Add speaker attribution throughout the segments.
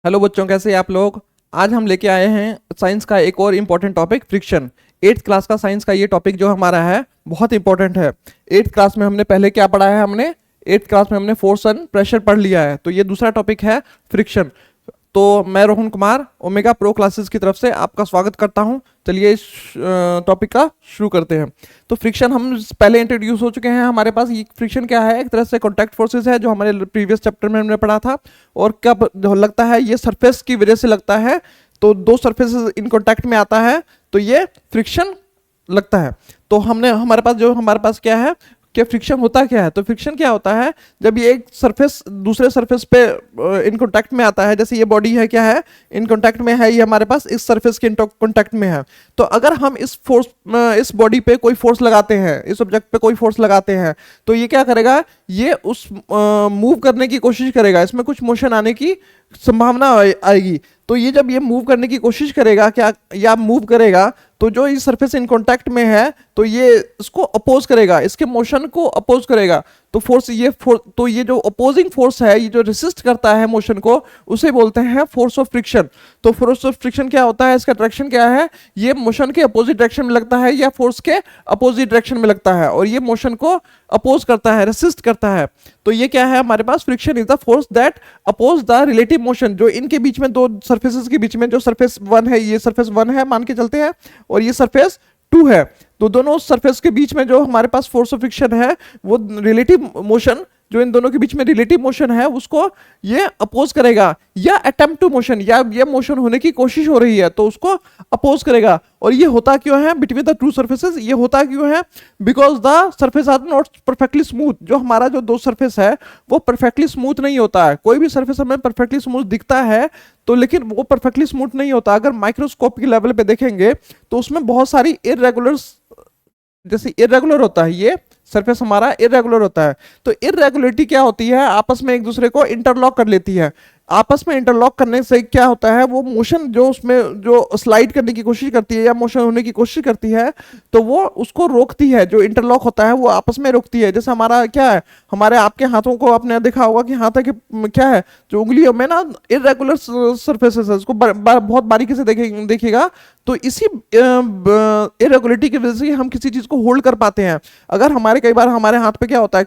Speaker 1: Hello बच्चों, कैसे हैं आप लोग। आज हम लेके आए हैं साइंस का एक और important topic, friction. Eighth class का साइंस का ये टॉपिक जो हमारा है बहुत इंपॉर्टेंट है। एट्थ क्लास में हमने पहले क्या पढ़ा है, हमने एट्थ क्लास में हमने फोर्स एंड प्रेशर पढ़ लिया है। तो ये दूसरा टॉपिक है फ्रिक्शन। तो मैं Rohan Kumar omega pro classes की तरफ से आपका स्वागत करता हूं। चलिए इस टॉपिक का शुरू करते हैं। तो फ्रिक्शन हम पहले इंट्रोड्यूस हो चुके हैं। हमारे पास ये फ्रिक्शन क्या है, एक तरह से कॉन्टैक्ट फोर्सेस है जो हमारे प्रीवियस चैप्टर में हमने पढ़ा था। और कब जो लगता है, ये सरफेस की वजह से लगता है। तो दो सरफेसेस इन कॉन्टैक्ट में आता है तो ये फ्रिक्शन लगता है। तो हमारे पास क्या है कि फ्रिक्शन होता क्या है। तो फ्रिक्शन क्या होता है, जब ये एक सरफेस दूसरे सरफेस पे इन कांटेक्ट में आता है। जैसे ये बॉडी है, क्या है, इन कांटेक्ट में है, ये हमारे पास इस सरफेस के कांटेक्ट में है। तो अगर हम इस बॉडी पे कोई फोर्स लगाते हैं, इस ऑब्जेक्ट पे कोई फोर्स लगाते हैं, तो ये क्या करेगा, ये उस मूव करने की कोशिश करेगा, इसमें कुछ मोशन आने की संभावना आएगी। तो ये जब ये मूव करने की कोशिश करेगा, क्या या मूव करेगा, तो जो इस सरफेस इन कांटेक्ट में है तो ये इसको अपोज करेगा, इसके मोशन को अपोज करेगा। तो ये जो अपोजिंग फोर्स है, ये जो रेसिस्ट करता है मोशन को, उसे बोलते हैं फोर्स ऑफ फ्रिक्शन। तो फोर्स ऑफ फ्रिक्शन क्या होता है, इसका डायरेक्शन क्या है, ये मोशन के अपोजिट डायरेक्शन में लगता है या फोर्स के अपोजिट डायरेक्शन में लगता है, और ये मोशन को अपोज करता है, रेसिस्ट करता है। तो ये क्या है हमारे पास, friction is the force that oppose the relative motion. जो इनके बीच में, दो सरफेसेस के बीच में, जो सरफेस वन है, ये सरफेस वन है मान के चलते हैं, और ये सरफेस टू है। तो दोनों सरफेस के बीच में जो हमारे पास फोर्स ऑफ फ्रिक्शन है, वो रिलेटिव मोशन, जो इन दोनों के बीच में रिलेटिव मोशन है, उसको ये अपोज करेगा, या अटेम्प्ट टू मोशन, या ये मोशन होने की कोशिश हो रही है तो उसको अपोज करेगा। और ये होता क्यों है बिटवीन द टू सरफेसेस, ये होता क्यों है, because the surface are not perfectly smooth. जो हमारा जो दो सरफेस है वो परफेक्टली स्मूथ नहीं होता है। कोई भी सरफेस हमें परफेक्टली स्मूथ दिखता है तो, लेकिन वो परफेक्टली स्मूथ नहीं होता। अगर माइक्रोस्कोप के लेवल पे देखेंगे तो उसमें बहुत सारी इरेगुलर, जैसे इरेगुलर होता है, ये सरफेस हमारा इरेगुलर होता है। तो इरेगुलरिटी क्या होती है, आपस में एक दूसरे को इंटरलॉक कर लेती है। आपस में इंटरलॉक करने से क्या होता है, वो मोशन जो उसमें जो स्लाइड करने की कोशिश करती है या मोशन होने की कोशिश करती है, तो वो उसको रोकती है। जो इंटरलॉक होता है वो आपस में रोकती है। जैसे हमारा क्या है, हमारे आपके हाथों को आपने देखा होगा कि हाथ के क्या है, जो उंगलियों में ना इरेगुलर सरफेसेस है, उसको बहुत बारीकी से देखिएगा। तो इसी इरेगुलरिटी की वजह से हम किसी चीज को होल्ड कर पाते हैं। अगर कई बार हमारे हाथ पे क्या होता है,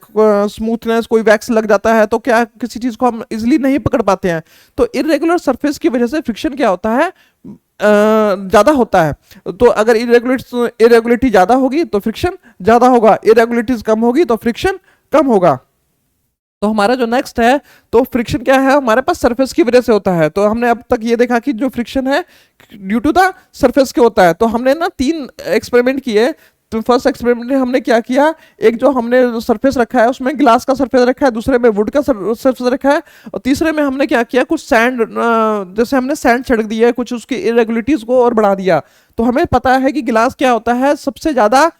Speaker 1: स्मूथनेस, कोई वैक्स लग जाता है, तो क्या किसी चीज को हम इजिली नहीं पकड़ पाते हैं। तो इरेगुलर सरफेस की वजह से फ्रिक्शन क्या होता है, ज्यादा होता है। तो अगर इरेगुलरिटी ज्यादा होगी तो फ्रिक्शन ज्यादा होगा, इरेगुलरिटीज कम होगी तो फ्रिक्शन कम होगा। तो हमारा जो नेक्स्ट है, तो फ्रिक्शन क्या है, हमारे पास सरफेस की वजह से होता है। तो हमने अब तक ये देखा कि जो फ्रिक्शन है ड्यू टू द सरफेस के होता है। तो हमने ना 3 एक्सपेरिमेंट किए। तो फर्स्ट एक्सपेरिमेंट में हमने क्या किया, एक जो हमने सरफेस रखा है उसमें ग्लास का सरफेस रखा है, दूसरे में वुड का सरफेस रखा है, और तीसरे में हमने क्या किया, कुछ सैंड, जैसे हमने सैंड छिड़क दिया है, कुछ उसकी इरेगुलरिटीज को और बढ़ा दिया। तो हमें पता है कि ग्लास क्या होता है, सबसे ज्यादा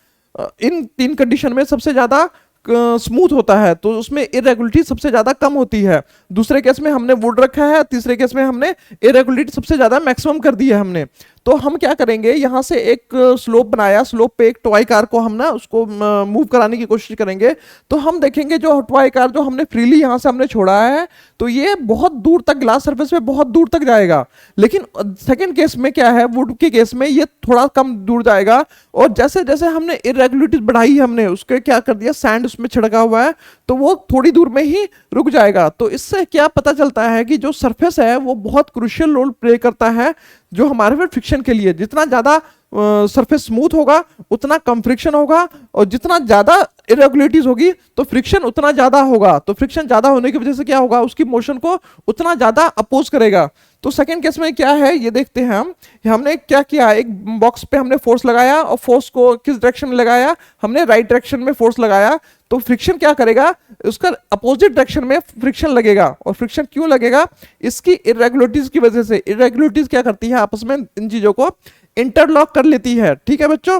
Speaker 1: इन 3 कंडीशन में सबसे ज्यादा स्मूथ होता है, तो उसमें इरेगुलरिटी सबसे ज्यादा कम होती है। दूसरे केस में हमने वुड रखा है, तीसरे केस में हमने इरेगुलरिटी सबसे ज्यादा मैक्सिमम कर दी है हमने। तो हम क्या करेंगे, यहां से एक स्लोप बनाया, स्लोप पे एक टॉय कार को हम ना उसको मूव कराने की कोशिश करेंगे। तो हम देखेंगे जो टॉय कार जो हमने फ्रीली यहां से हमने छोड़ा है, तो ये बहुत दूर तक ग्लास सरफेस पे बहुत दूर तक जाएगा। लेकिन सेकंड केस में क्या है, वुड के केस में ये थोड़ा कम दूर जाएगा। और जैसे जैसे हमने इरेगुलरिटीज बढ़ाई, हमने उसके क्या कर दिया, सैंड उसमें छिड़का हुआ है, तो वो थोड़ी दूर में ही रुक जाएगा। तो इससे क्या पता चलता है कि जो सरफेस है वो बहुत क्रूशियल रोल प्ले करता है जो हमारे पे फ्रिक्शन के लिए। जितना ज्यादा सरफेस स्मूथ होगा उतना कम फ्रिक्शन होगा, और जितना ज्यादा इरेगुलरिटीज होगी तो फ्रिक्शन उतना ज्यादा होगा। तो फ्रिक्शन ज्यादा होने की वजह से क्या होगा, उसकी मोशन को उतना ज्यादा अपोज करेगा। तो सेकंड केस में क्या है ये देखते हैं हम। हमने क्या किया, एक बॉक्स पे हमने फोर्स लगाया, और फोर्स को किस डायरेक्शन में लगाया, हमने राइट डायरेक्शन में फोर्स लगाया। तो फ्रिक्शन क्या करेगा, उसका अपोजिट डायरेक्शन में फ्रिक्शन लगेगा। और फ्रिक्शन क्यों लगेगा, इसकी इरेगुलरिटीज की वजह से। इरेगुलरिटीज क्या करती है, आपस में इन चीजों को इंटरलॉक कर लेती है। ठीक है बच्चों,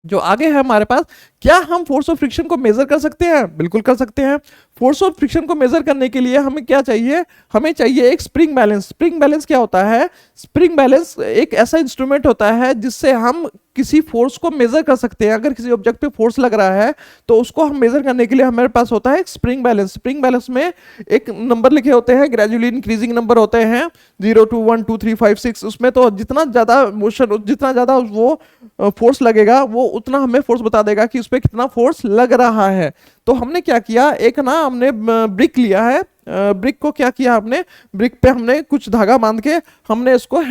Speaker 1: जो आगे है हमारे पास, क्या हम फोर्स ऑफ फ्रिक्शन को मेजर कर सकते हैं, बिल्कुल कर सकते हैं। फोर्स ऑफ फ्रिक्शन को मेजर करने के लिए हमें क्या चाहिए, हमें चाहिए एक स्प्रिंग बैलेंस। स्प्रिंग बैलेंस क्या होता है, स्प्रिंग बैलेंस एक ऐसा इंस्ट्रूमेंट होता है जिससे हम किसी फोर्स को मेजर कर सकते हैं। अगर किसी ऑब्जेक्ट पे फोर्स लग रहा है तो उसको हम मेजर करने के लिए हमारे पास होता है एक स्प्रिंग बैलेंस। स्प्रिंग बैलेंस में एक नंबर लिखे होते हैं, ग्रेजुअली इंक्रीजिंग नंबर होते हैं, 0 2 1 2 3 5 6। उसमें तो जितना ज्यादा मोशन, जितना ज्यादा वो फोर्स लगेगा वो उतना हमें फोर्स बता देगा कि उस पर कितना फोर्स लग रहा है। तो हमने क्या किया, एक ना हमने ब्रिक लिया है, ब्रिक को क्या किया हमने, ब्रिक पे हमने कुछ धागा बांध के हमने इसको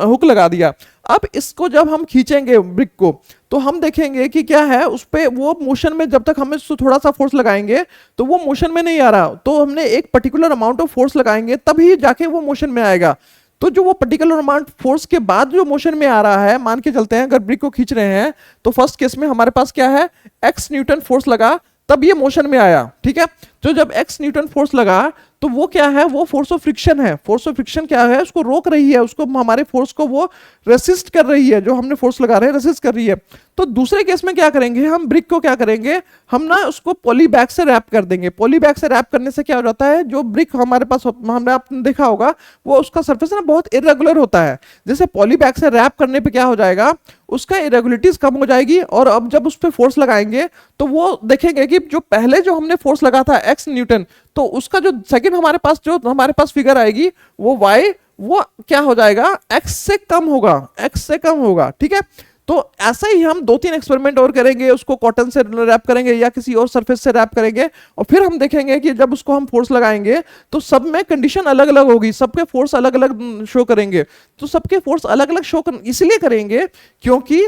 Speaker 1: हुक लगा दिया। अब इसको जब हम खींचेंगे ब्रिक को तो हम देखेंगे कि क्या है उस पे वो मोशन में, जब तक हम इसको थोड़ा सा फोर्स लगाएंगे तो वो मोशन में नहीं आ रहा। तो हमने एक पर्टिकुलर अमाउंट ऑफ फोर्स लगाएंगे तभी जाके वो मोशन में आएगा। तो जो वो पर्टिकुलर अमाउंट फोर्स के बाद जो मोशन में आ रहा है, मान के चलते हैं अगर ब्रिक को खींच रहे हैं तो फर्स्ट केस में हमारे पास क्या है, x न्यूटन फोर्स लगा तब ये मोशन में आया, ठीक है। तो जब x न्यूटन फोर्स लगा तो वो क्या है, वो फोर्स ऑफ फ्रिक्शन है। फोर्स ऑफ फ्रिक्शन क्या है, उसको रोक रही है, उसको हमारे फोर्स को वो रेसिस्ट कर रही है, जो हमने फोर्स लगा रहे हैं रेसिस्ट कर रही है। तो दूसरे केस में क्या करेंगे, हम ब्रिक को क्या करेंगे, हम ना उसको पॉली बैग से रैप कर देंगे। पॉली बैग से रैप करने से क्या हो जाता है, जो ब्रिक हमारे पास हमने आपने देखा होगा वो उसका सरफेस ना बहुत इरेगुलर होता है। जैसे पॉली बैग से रैप करने पे क्या हो जाएगा, उसका इरेगुलरिटीज कम हो जाएगी। और अब जब उस पर फोर्स लगाएंगे तो वो देखेंगे कि जो पहले जो हमने फोर्स लगा था x न्यूटन, तो उसका जो सेकंड हमारे पास जो हमारे पास फिगर आएगी वो y, वो क्या हो जाएगा, x से कम होगा, x से कम होगा, ठीक है। तो ऐसा ही हम 2-3 एक्सपेरिमेंट और करेंगे, उसको कॉटन से रैप करेंगे या किसी और सरफेस से रैप करेंगे, और फिर हम देखेंगे कि जब उसको हम फोर्स लगाएंगे तो सब में कंडीशन अलग अलग होगी, सबके फोर्स अलग अलग शो करेंगे। तो सबके फोर्स अलग अलग शो इसलिए करेंगे क्योंकि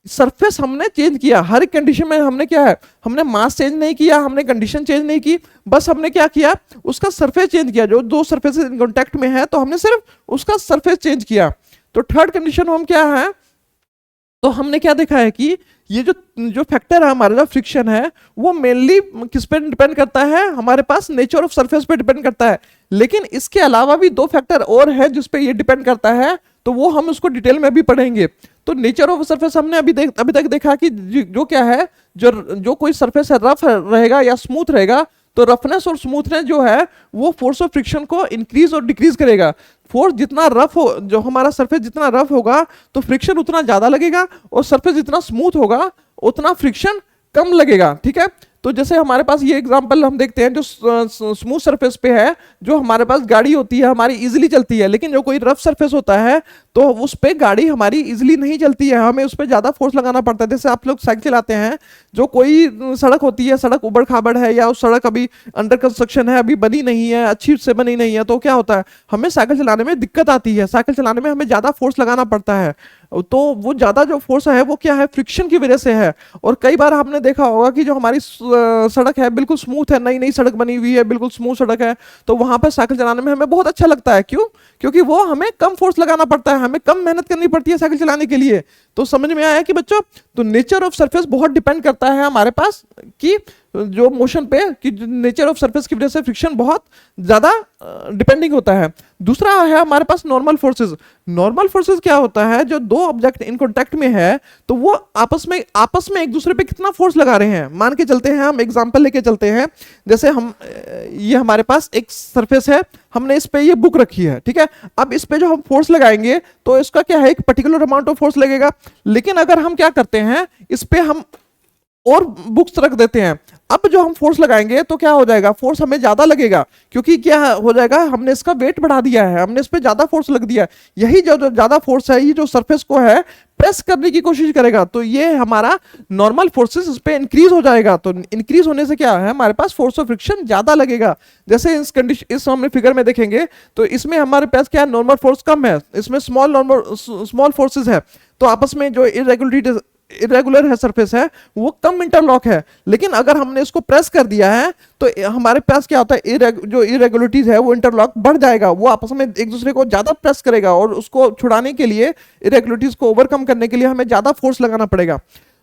Speaker 1: सरफेस हमने चेंज किया। हर कंडीशन में हमने क्या है, हमने मास चेंज नहीं किया, हमने कंडीशन चेंज नहीं की, बस हमने क्या किया, उसका सरफेस चेंज किया। जो दो सरफेस इन कॉन्टेक्ट में है तो हमने सिर्फ उसका सरफेस चेंज किया। तो थर्ड कंडीशन हम क्या है, तो हमने क्या देखा है कि ये जो फैक्टर है हमारा, जो फ्रिक्शन है, वो मेनली किस पे डिपेंड करता है, हमारे पास नेचर ऑफ सरफेस पे डिपेंड करता है। लेकिन इसके अलावा भी 2 फैक्टर और है जिस पे ये डिपेंड करता है, तो वो हम उसको डिटेल में भी पढ़ेंगे। तो नेचर ऑफ सरफेस हमने अभी तक देखा कि जो क्या है, जो कोई सरफेस है रफ रहेगा या स्मूथ रहेगा, तो रफनेस और स्मूथनेस जो है वो फोर्स ऑफ फ्रिक्शन को इंक्रीज और डिक्रीज करेगा। फोर्स जितना रफ हो, जो हमारा सरफेस जितना रफ होगा तो फ्रिक्शन उतना ज्यादा लगेगा, और सरफेस जितना स्मूथ होगा उतना फ्रिक्शन कम लगेगा, ठीक है। तो जैसे हमारे पास ये एग्जांपल हम देखते हैं, जो स्मूथ सरफेस पे है, जो हमारे पास गाड़ी होती है हमारी इजीली चलती है, लेकिन जो कोई रफ सरफेस होता है तो उस पे गाड़ी हमारी इजीली नहीं चलती है, हमें उस पे ज्यादा फोर्स लगाना पड़ता है। जैसे आप लोग साइकिल चलाते हैं, जो कोई सड़क होती है, सड़क उबड़ खाबड़ है या उस सड़क अभी अंडर कंस्ट्रक्शन है, अभी बनी नहीं है, अच्छी से बनी नहीं है, तो क्या होता है, हमें साइकिल चलाने में दिक्कत आती है, साइकिल चलाने में हमें ज्यादा फोर्स लगाना पड़ता है। तो वो ज्यादा जो फोर्स है वो क्या है, फ्रिक्शन की वजह से है। और कई बार आपने देखा होगा कि जो हमारी सड़क है बिल्कुल स्मूथ है, नई नई सड़क बनी हुई है, बिल्कुल स्मूथ सड़क है, तो वहां पर साइकिल चलाने में हमें बहुत अच्छा लगता है। क्यों? क्योंकि वो हमें कम फोर्स लगाना पड़ता है, हमें कम मेहनत करनी पड़ती है साइकिल चलाने के लिए। तो समझ में आया कि बच्चों, तो नेचर ऑफ सरफेस बहुत डिपेंड करता है हमारे पास कि जो मोशन पे, कि नेचर ऑफ सरफेस की वजह से फ्रिक्शन बहुत ज्यादा डिपेंडिंग होता है। दूसरा है हमारे पास नॉर्मल फोर्सेस। नॉर्मल फोर्सेस क्या होता है, जो दो ऑब्जेक्ट इन कांटेक्ट में है तो वो आपस में एक दूसरे पे कितना फोर्स लगा रहे हैं। मान के चलते हैं, हम एग्जांपल लेके चलते हैं, जैसे हम ये हमारे पास एक सरफेस है, हमने इस पे ये बुक रखी है, ठीक है। अब इस पे जो हम फोर्स लगाएंगे तो इसका क्या है, एक पर्टिकुलर अमाउंट ऑफ फोर्स लगेगा। लेकिन अगर हम क्या करते हैं, इस पे हम और बुक्स रख देते हैं, अब जो हम फोर्स लगाएंगे तो क्या हो जाएगा, फोर्स हमें ज्यादा लगेगा, क्योंकि क्या हो जाएगा, हमने इसका वेट बढ़ा दिया है, हमने इस पे ज्यादा फोर्स लग दिया है। यही जो ज्यादा फोर्स है, ये जो सरफेस को है प्रेस करने की कोशिश करेगा, तो ये हमारा नॉर्मल फोर्सेस इस पे इंक्रीज हो जाएगा। तो इंक्रीज होने से क्या है, हमारे पास फोर्स ऑफ फ्रिक्शन ज्यादा लगेगा। जैसे इस कंडीशन, इस हम फिगर में देखेंगे तो इसमें हमारे पास क्या है, नॉर्मल फोर्स कम है, इसमें स्मॉल फोर्सेस है, तो आपस में जो इरेगुलर है सरफेस है वो कम इंटरलॉक है। लेकिन अगर हमने इसको प्रेस कर दिया है तो हमारे पास क्या होता है, जो इरेगुलरिटीज है वो इंटरलॉक बढ़ जाएगा, वो आपस में एक दूसरे को ज्यादा प्रेस करेगा, और उसको छुड़ाने के लिए, इरेगुलरिटीज को ओवरकम करने के लिए हमें ज्यादा फोर्स लगाना पड़ेगा।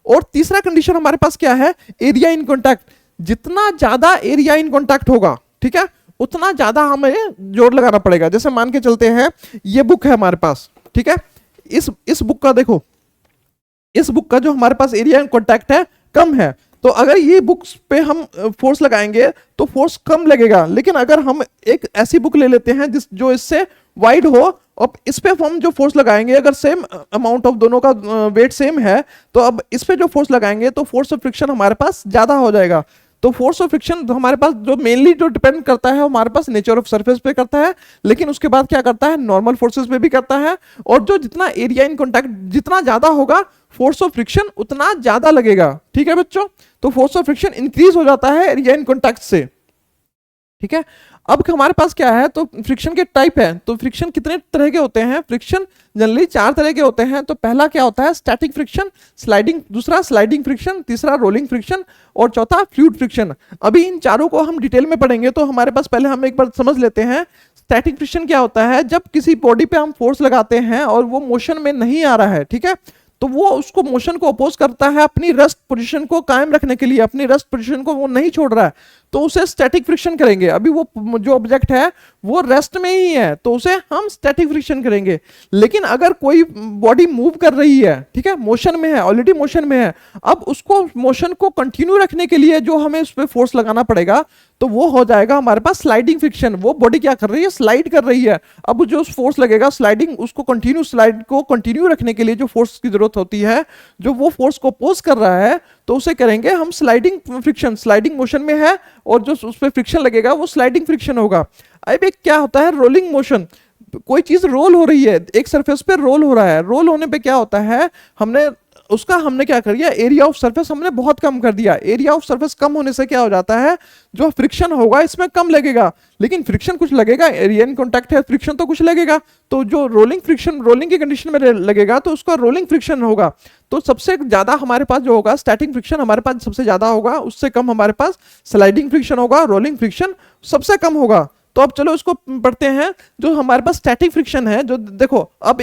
Speaker 1: और तीसरा कंडीशन हमारे पास क्या है, एरिया इन कॉन्टैक्ट। जितना ज्यादा एरिया इन कॉन्टैक्ट होगा, ठीक है, उतना ज्यादा हमें जोर लगाना पड़ेगा। जैसे मान के चलते हैं, ये बुक है हमारे पास, ठीक है, इस बुक का देखो, इस बुक का जो हमारे पास एरिया इन कॉन्टैक्ट है कम है, तो अगर ये बुक्स पे हम फोर्स लगाएंगे तो फोर्स कम लगेगा, लेकिन अगर हम एक ऐसी बुक ले लेते हैं जिस जो इससे वाइड हो और इस पे हम जो फोर्स लगाएंगे, अगर सेम अमाउंट ऑफ दोनों का वेट सेम है, तो अब इस पे जो फोर्स लगाएंगे तो फोर्स ऑफ फ्रिक्शन हमारे पास ज्यादा हो जाएगा। तो फोर्स ऑफ फ्रिक्शन हमारे पास जो मेनली जो डिपेंड करता है हमारे पास नेचर ऑफ सरफेस पे करता है, लेकिन उसके बाद क्या करता है नॉर्मल फोर्सेस पे भी करता है। और जो जितना एरिया इन कॉन्टैक्ट जितना ज्यादा होगा फोर्स ऑफ फ्रिक्शन उतना ज्यादा लगेगा। ठीक है बच्चों, तो फोर्स ऑफ फ्रिक्शन इंक्रीज हो जाता है एरिया इन कॉन्टैक्ट से। ठीक है, अब हमारे पास क्या है, तो फ्रिक्शन के टाइप है। तो फ्रिक्शन कितने तरह के होते हैं, फ्रिक्शन जनरली 4 तरह के होते हैं। तो पहला क्या होता है स्टैटिक फ्रिक्शन, स्लाइडिंग, दूसरा स्लाइडिंग फ्रिक्शन, तीसरा रोलिंग फ्रिक्शन और चौथा फ्लूइड फ्रिक्शन। अभी इन चारों को हम डिटेल में पढ़ेंगे, तो हमारे पास पहले हम एक बार समझ लेते हैं स्टैटिक फ्रिक्शन क्या होता है। जब किसी बॉडी पे हम फोर्स लगाते हैं और वो मोशन में नहीं आ रहा है, ठीक है, तो वो उसको मोशन को अपोज करता है अपनी रेस्ट पोजीशन को कायम रखने के लिए, अपनी रेस्ट पोजीशन को वो नहीं छोड़ रहा है, तो उसे स्टैटिक फ्रिक्शन करेंगे। अभी वो जो ऑब्जेक्ट है वो रेस्ट में ही है, तो उसे हम स्टैटिक फ्रिक्शन करेंगे। लेकिन अगर कोई बॉडी मूव कर रही है, ठीक है, मोशन में है, ऑलरेडी मोशन में है, अब उसको मोशन को कंटिन्यू रखने के लिए जो हमें उस पर फोर्स लगाना पड़ेगा, तो वो हो जाएगा हमारे पास स्लाइडिंग फ्रिक्शन। वो बॉडी क्या कर रही है, स्लाइड कर रही है। अब जो फोर्स लगेगा स्लाइडिंग, उसको कंटिन्यू, स्लाइड को कंटिन्यू रखने के लिए जो फोर्स की जरूरत होती है, जो वो फोर्स को अपोज कर रहा है, तो उसे करेंगे हम स्लाइडिंग फ्रिक्शन। स्लाइडिंग मोशन में है और जो उस पर फ्रिक्शन लगेगा वो स्लाइडिंग फ्रिक्शन होगा। अब एक क्या होता है रोलिंग मोशन, कोई चीज रोल हो रही है, एक सरफेस पे रोल हो रहा है। रोल होने पे क्या होता है, हमने क्या कर दिया, एरिया ऑफ सरफेस हमने बहुत कम कर दिया। एरिया ऑफ सरफेस कम होने से क्या हो जाता है, जो फ्रिक्शन होगा इसमें कम लगेगा, लेकिन फ्रिक्शन कुछ लगेगा, एरिया इन कॉन्टैक्ट है, फ्रिक्शन तो कुछ लगेगा। तो जो रोलिंग फ्रिक्शन, रोलिंग की कंडीशन में लगेगा तो उसका रोलिंग फ्रिक्शन होगा। तो सबसे ज्यादा हमारे पास जो होगा स्टैटिक फ्रिक्शन हमारे पास सबसे ज्यादा होगा, उससे कम हमारे पास स्लाइडिंग फ्रिक्शन होगा, रोलिंग फ्रिक्शन सबसे कम होगा। तो अब चलो इसको पढ़ते हैं। जो हमारे पास स्टैटिक फ्रिक्शन है, जो देखो अब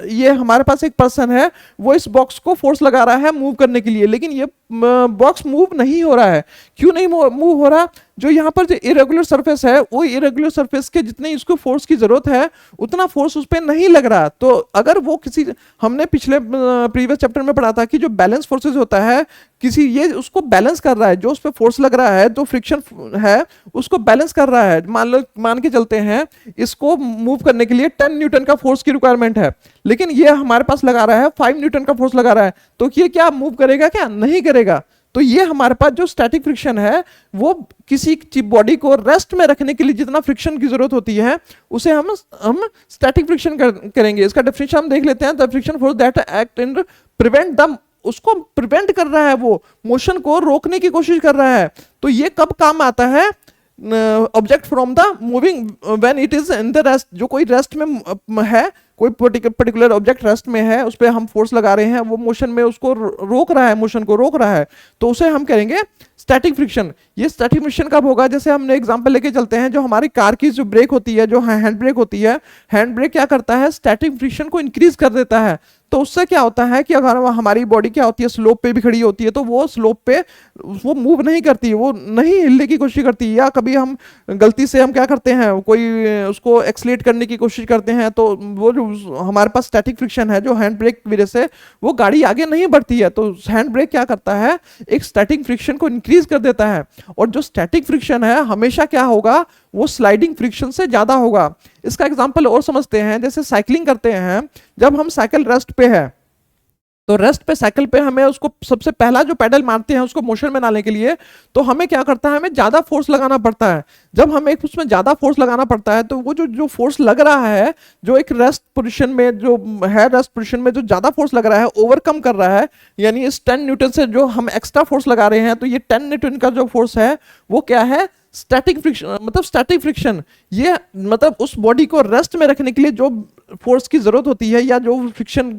Speaker 1: ये हमारे पास एक पर्सन है, वो इस बॉक्स को फोर्स लगा रहा है मूव करने के लिए, लेकिन ये बॉक्स मूव नहीं हो रहा है। क्यों नहीं मूव हो रहा, जो यहाँ पर जो इरेगुलर सरफेस है, वो इरेगुलर सरफेस के जितने इसको फोर्स की जरूरत है उतना फोर्स उस पर नहीं लग रहा। तो अगर वो किसी, हमने पिछले प्रीवियस चैप्टर में पढ़ा था कि जो बैलेंस फोर्सेज होता है, किसी ये उसको बैलेंस कर रहा है, जो उस पर फोर्स लग रहा है, जो फ्रिक्शन है उसको बैलेंस कर रहा है। मान के चलते हैं इसको मूव करने के लिए 10 न्यूटन का फोर्स की रिक्वायरमेंट है, लेकिन ये हमारे पास लगा रहा है 5 न्यूटन का फोर्स लगा रहा है, तो ये क्या मूव करेगा, क्या नहीं करेगा। तो ये हमारे पास जो स्टैटिक फ्रिक्शन है, वो किसी बॉडी को रेस्ट में रखने के लिए जितना फ्रिक्शन की जरूरत होती है उसे हम स्टैटिक फ्रिक्शन करेंगे। इसका डेफिनेशन हम देख लेते हैं। The friction force that act in prevent the, उसको प्रिवेंट कर रहा है, वो मोशन को रोकने की कोशिश कर रहा है। तो ये कब काम आता है, object from the moving when it is in the rest. जो कोई रेस्ट में है, कोई पर्टिकुलर ऑब्जेक्ट रेस्ट में है, उस पर हम फोर्स लगा रहे हैं, वो मोशन में उसको रोक रहा है, मोशन को रोक रहा है, तो उसे हम करेंगे स्टैटिक फ्रिक्शन। ये स्टैटिक फ्रिक्शन कब होगा, जैसे हमने एग्जांपल लेके चलते हैं, जो हमारी कार की जो ब्रेक होती है, जो हैंड ब्रेक होती है, हैंड ब्रेक क्या करता है, स्टैटिक फ्रिक्शन को इंक्रीज कर देता है। तो उससे क्या होता है कि अगर हमारी बॉडी क्या होती है, स्लोप पे भी खड़ी होती है, तो वो स्लोप पे वो मूव नहीं करती है, वो नहीं हिलने की कोशिश करती है। या कभी हम गलती से हम क्या करते हैं, कोई उसको एक्सलेट करने की कोशिश करते हैं, तो वो जो हमारे पास स्टैटिक फ्रिक्शन है, जो हैंड ब्रेक की वजह से वो गाड़ी आगे नहीं बढ़ती है। तो हैंड ब्रेक क्या करता है, एक स्टैटिक फ्रिक्शन को इंक्रीज कर देता है। और जो स्टैटिक फ्रिक्शन है हमेशा क्या होगा, वो स्लाइडिंग फ्रिक्शन से ज्यादा होगा। इसका एग्जांपल और समझते हैं, जैसे साइकिलिंग करते हैं, जब हम साइकिल रेस्ट पे है, तो रेस्ट पे साइकिल पे हमें उसको सबसे पहला जो पेडल मारते हैं उसको मोशन में लाने के लिए, तो हमें क्या करता है, हमें ज्यादा फोर्स लगाना पड़ता है। जब हमें उसमें ज्यादा फोर्स लगाना पड़ता है, तो वो जो फोर्स लग रहा है, जो एक रेस्ट पोजीशन में जो है, रेस्ट पोजीशन में जो ज्यादा फोर्स लग रहा है, ओवरकम कर रहा है। यानी इस 10 न्यूटन से जो हम एक्स्ट्रा फोर्स लगा रहे हैं, तो ये 10 न्यूटन का जो फोर्स है वो क्या है, स्टैटिक फ्रिक्शन। मतलब स्टैटिक फ्रिक्शन ये मतलब उस बॉडी को रेस्ट में रखने के लिए जो फोर्स की जरूरत होती है, या जो फ्रिक्शन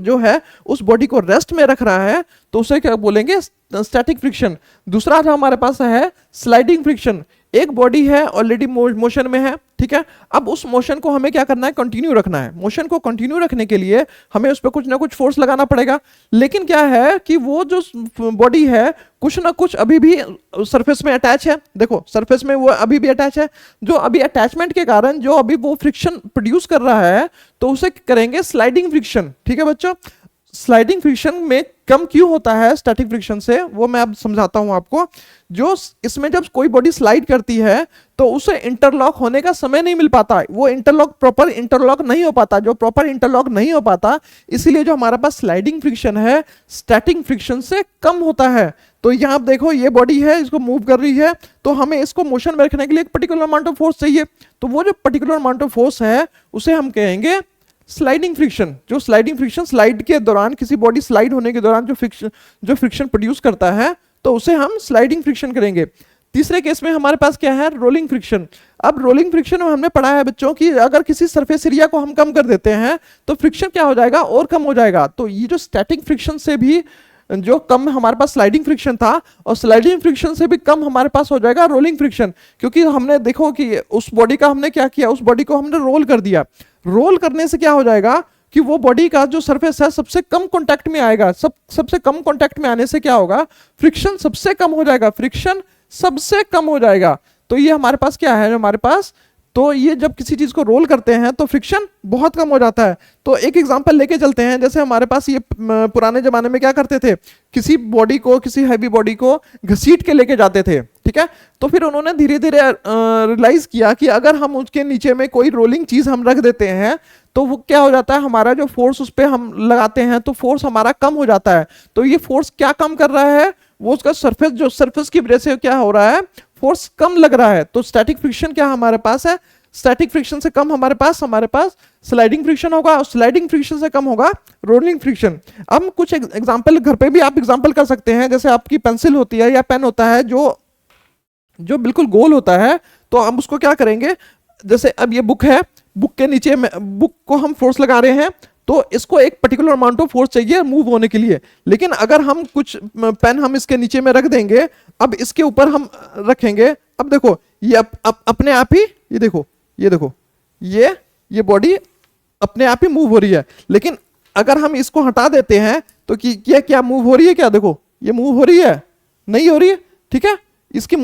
Speaker 1: जो है उस बॉडी को रेस्ट में रख रहा है, तो उसे क्या बोलेंगे, स्टैटिक फ्रिक्शन। दूसरा जो हमारे पास है स्लाइडिंग फ्रिक्शन। एक बॉडी है ऑलरेडी मोशन में है, ठीक है, अब उस मोशन को हमें क्या करना है, कंटिन्यू रखना है। मोशन को कंटिन्यू रखने के लिए हमें उस पर कुछ ना कुछ फोर्स लगाना पड़ेगा। लेकिन क्या है कि वो जो बॉडी है कुछ ना कुछ अभी भी सरफेस में अटैच है। देखो सरफेस में वो अभी भी अटैच है, जो अभी अटैचमेंट के कारण जो अभी वो फ्रिक्शन प्रोड्यूस कर रहा है, तो उसे करेंगे स्लाइडिंग फ्रिक्शन। ठीक है बच्चों, स्लाइडिंग फ्रिक्शन में कम क्यों होता है स्टैटिक फ्रिक्शन से, वो मैं अब समझाता हूं आपको। जो इसमें जब कोई बॉडी स्लाइड करती है तो उसे इंटरलॉक होने का समय नहीं मिल पाता, वो इंटरलॉक प्रॉपर इंटरलॉक नहीं हो पाता, जो प्रॉपर इंटरलॉक नहीं हो पाता, इसीलिए जो हमारे पास स्लाइडिंग फ्रिक्शन है स्टैटिक फ्रिक्शन से कम होता है। तो यहाँ आप देखो ये बॉडी है, इसको मूव कर रही है, तो हमें इसको मोशन में रखने के लिए एक पर्टिकुलर अमाउंट ऑफ फोर्स चाहिए, तो वो जो पर्टिकुलर अमाउंट ऑफ फोर्स है उसे हम कहेंगे स्लाइडिंग फ्रिक्शन। जो स्लाइडिंग फ्रिक्शन स्लाइड के दौरान, किसी बॉडी स्लाइड होने के दौरान जो फ्रिक्शन प्रोड्यूस करता है, तो उसे हम स्लाइडिंग फ्रिक्शन करेंगे। तीसरे केस में हमारे पास क्या है, रोलिंग फ्रिक्शन। अब रोलिंग फ्रिक्शन में हमने पढ़ा है बच्चों कि अगर किसी सरफेस एरिया को हम कम कर देते हैं तो फ्रिक्शन क्या हो जाएगा, और कम हो जाएगा। तो ये जो स्टैटिक फ्रिक्शन से भी जो कम हमारे पास स्लाइडिंग फ्रिक्शन था, और स्लाइडिंग फ्रिक्शन से भी कम हमारे पास हो जाएगा रोलिंग फ्रिक्शन, क्योंकि हमने देखो कि उस बॉडी का हमने क्या किया, उस बॉडी को हमने रोल कर दिया। रोल करने से क्या हो जाएगा कि वो बॉडी का जो सरफेस है सबसे कम कांटेक्ट में आएगा। सबसे कम कांटेक्ट में आने से क्या होगा, फ्रिक्शन सबसे कम हो जाएगा, फ्रिक्शन सबसे कम हो जाएगा। तो ये हमारे पास क्या है, हमारे पास तो ये जब किसी चीज को रोल करते हैं तो फ्रिक्शन बहुत कम हो जाता है। तो एक एग्जांपल लेके चलते हैं, जैसे हमारे पास ये पुराने जमाने में क्या करते थे, किसी बॉडी को, किसी हैवी बॉडी को घसीट के लेके जाते थे, ठीक है। तो फिर उन्होंने धीरे धीरे रियलाइज किया कि अगर हम उसके नीचे में कोई रोलिंग चीज हम रख देते हैं तो वो क्या हो जाता है, हमारा जो फोर्स उस पर हम लगाते हैं तो फोर्स हमारा कम हो जाता है। तो ये फोर्स क्या कम कर रहा है, वो उसका सरफेस, जो सरफेस की वजह से क्या हो रहा है, फोर्स कम लग रहा है। तो स्टैटिक फ्रिक्शन क्या हमारे पास है, स्टैटिक फ्रिक्शन से कम हमारे पास स्लाइडिंग फ्रिक्शन होगा, और स्लाइडिंग फ्रिक्शन से कम होगा रोलिंग फ्रिक्शन। अब कुछ एग्जांपल घर पे भी आप एग्जांपल कर सकते हैं, जैसे आपकी पेंसिल होती है या पेन होता है जो बिल्कुल गोल होता है, तो हम उसको क्या करेंगे, जैसे अब ये बुक है, बुक के नीचे बुक को हम फोर्स लगा रहे हैं, तो इसको एक पर्टिकुलर अमाउंट ऑफ फोर्स चाहिए मूव होने के लिए। लेकिन अगर हम कुछ पेन हम इसके नीचे में रख देंगे, अब इसके ऊपर हम रखेंगे, अब देखो ये अपने आप ही, ये देखो ये बॉडी अपने आप ही मूव हो रही है। लेकिन अगर हम इसको हटा देते हैं तो क्या मूव हो रही है, क्या देखो ये मूव हो रही है, नहीं हो रही है, ठीक है। इसकी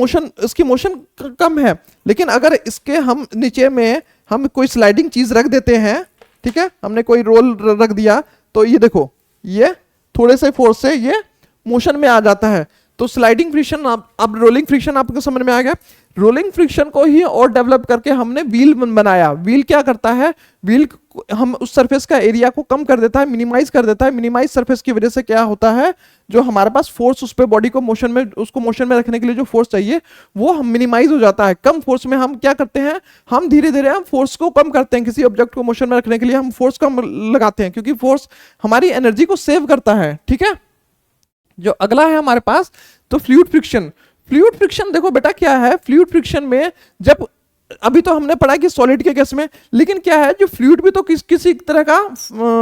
Speaker 1: मोशन कम है। लेकिन अगर इसके हम नीचे में हम कोई स्लाइडिंग चीज रख देते हैं, ठीक है, हमने कोई रोल रख दिया, तो ये देखो ये थोड़े से फोर्स से ये मोशन में आ जाता है। तो स्लाइडिंग फ्रिक्शन, अब रोलिंग फ्रिक्शन आपको समझ में आ गया। रोलिंग फ्रिक्शन को ही और डेवलप करके हमने व्हील बनाया। व्हील क्या करता है, व्हील हम उस सरफेस का एरिया को कम कर देता है, मिनिमाइज कर देता है। मिनिमाइज सरफेस की वजह से क्या होता है, जो हमारे पास फोर्स उस पे बॉडी को मोशन में, उसको मोशन में रखने के लिए जो फोर्स चाहिए वो हम मिनिमाइज हो जाता है। कम फोर्स में हम क्या करते हैं, हम धीरे धीरे हम फोर्स को कम करते हैं। किसी ऑब्जेक्ट को मोशन में रखने के लिए हम फोर्स कम लगाते हैं, क्योंकि फोर्स हमारी एनर्जी को सेव करता है, ठीक है। जो अगला है हमारे पास, तो फ्लूइड फ्रिक्शन। फ्लूइड फ्रिक्शन देखो बेटा क्या है, फ्लूइड फ्रिक्शन में जब, अभी तो हमने पढ़ा कि सॉलिड के केस में, लेकिन क्या है, जो फ्लूइड भी तो किसी तरह का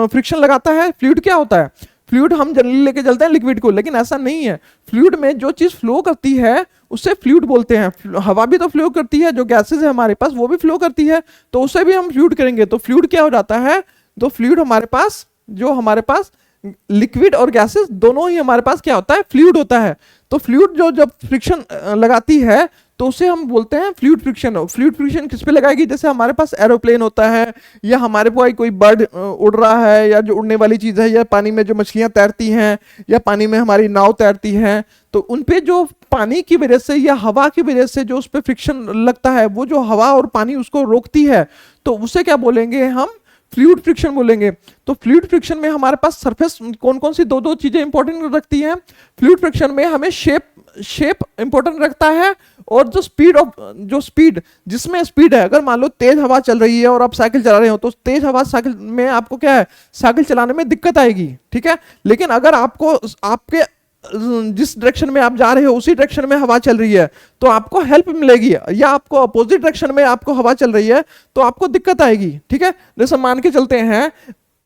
Speaker 1: फ्रिक्शन लगाता है। फ्लूइड क्या होता है, फ्लूइड हम जनरली लेके चलते हैं लिक्विड को, लेकिन ऐसा नहीं है। फ्लूइड में जो चीज फ्लो करती है उससे फ्लूइड बोलते हैं। हवा भी तो फ्लो करती है, जो गैसेज है हमारे पास वो भी फ्लो करती है, तो उससे भी हम फ्लूइड करेंगे। तो फ्लूइड क्या हो जाता है, तो फ्लूइड हमारे पास, जो हमारे पास लिक्विड और गैसेस दोनों ही हमारे पास क्या होता है, फ्लूइड होता है। तो फ्लूइड जो जब फ्रिक्शन लगाती है तो उसे हम बोलते हैं फ्लूइड फ्रिक्शन। फ्लूइड फ्रिक्शन किस पे लगाएगी, जैसे हमारे पास एरोप्लेन होता है, या हमारे पास कोई बर्ड उड़ रहा है, या जो उड़ने वाली चीज है, या पानी में जो मछलियां तैरती हैं, या पानी में हमारी नाव तैरती हैं, तो उन पे जो पानी की वजह से या हवा की वजह से जो उस पे फ्रिक्शन लगता है, वो जो हवा और पानी उसको रोकती है, तो उसे क्या बोलेंगे हम, फ्लूइड फ्रिक्शन बोलेंगे। तो फ्लूइड फ्रिक्शन में हमारे पास सरफेस कौन कौन सी दो चीजें इंपॉर्टेंट रखती हैं। फ्लूइड फ्रिक्शन में हमें शेप इंपॉर्टेंट रखता है, और जो स्पीड जिसमें स्पीड है, अगर मान लो तेज हवा चल रही है और आप साइकिल चला रहे हो, तो तेज हवा साइकिल में आपको क्या है, साइकिल चलाने में दिक्कत आएगी, ठीक है। लेकिन अगर आपको आपके जिस डायरेक्शन में आप जा रहे हो उसी डायरेक्शन में हवा चल रही है तो आपको हेल्प मिलेगी, या आपको अपोजिट डायरेक्शन में आपको हवा चल रही है तो आपको दिक्कत आएगी, ठीक है। जैसे मान के चलते हैं